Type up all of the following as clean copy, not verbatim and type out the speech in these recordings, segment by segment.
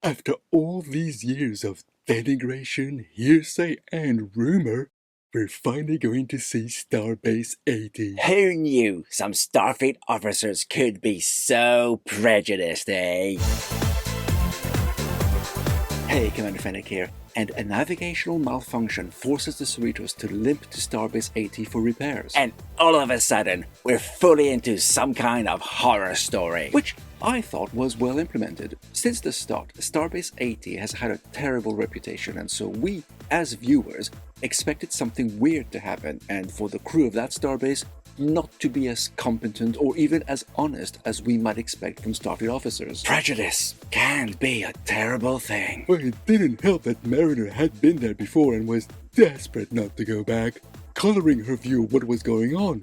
After all these years of denigration, hearsay, and rumor, we're finally going to see Starbase 80. Who knew some Starfleet officers could be so prejudiced, eh? Hey, Commander Fennec here, and a navigational malfunction forces the Cerritos to limp to Starbase 80 for repairs. And all of a sudden, we're fully into some kind of horror story, which I thought was well implemented. Since the start, Starbase 80 has had a terrible reputation, and so we, as viewers, expected something weird to happen, and for the crew of that starbase not to be as competent or even as honest as we might expect from Starfleet officers. Prejudice can be a terrible thing. Well, it didn't help that Mariner had been there before and was desperate not to go back, coloring her view of what was going on.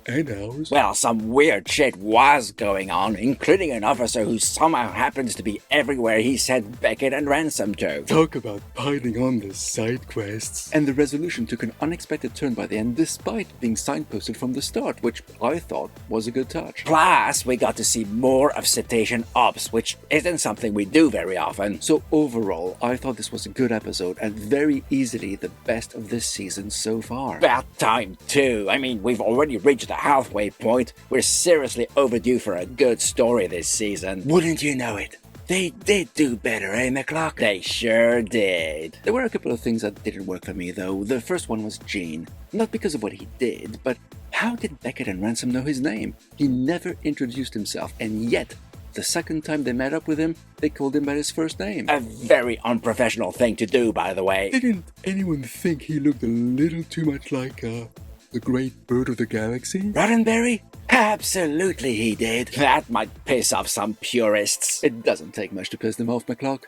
And ours. Well, some weird shit was going on, including an officer who somehow happens to be everywhere he sent Beckett and Ransom to. Talk about piling on the side quests. And the resolution took an unexpected turn by the end, despite being signposted from the start, which I thought was a good touch. Plus, we got to see more of cetacean ops, which isn't something we do very often. So overall, I thought this was a good episode, and very easily the best of this season so far. About time too. I mean, we've already reached the halfway point. We're seriously overdue for a good story this season. Wouldn't you know it? They did do better, eh, McCluck? They sure did. There were a couple of things that didn't work for me, though. The first one was Gene. Not because of what he did, but how did Beckett and Ransom know his name? He never introduced himself, and yet the second time they met up with him, they called him by his first name. A very unprofessional thing to do, by the way. Didn't anyone think he looked a little too much like, the great bird of the galaxy? Roddenberry? Absolutely he did. That might piss off some purists. It doesn't take much to piss them off, McCluck.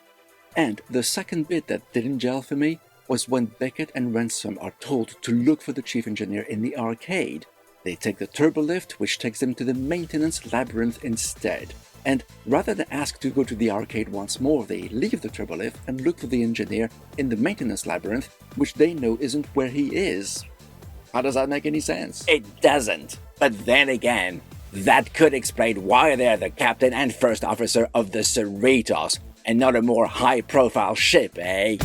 And the second bit that didn't gel for me was when Beckett and Ransom are told to look for the chief engineer in the arcade. They take the turbolift, which takes them to the maintenance labyrinth instead. And rather than ask to go to the arcade once more, they leave the turbolift and look for the engineer in the maintenance labyrinth, which they know isn't where he is. How does that make any sense? It doesn't. But then again, that could explain why they're the captain and first officer of the Cerritos, and not a more high-profile ship, eh?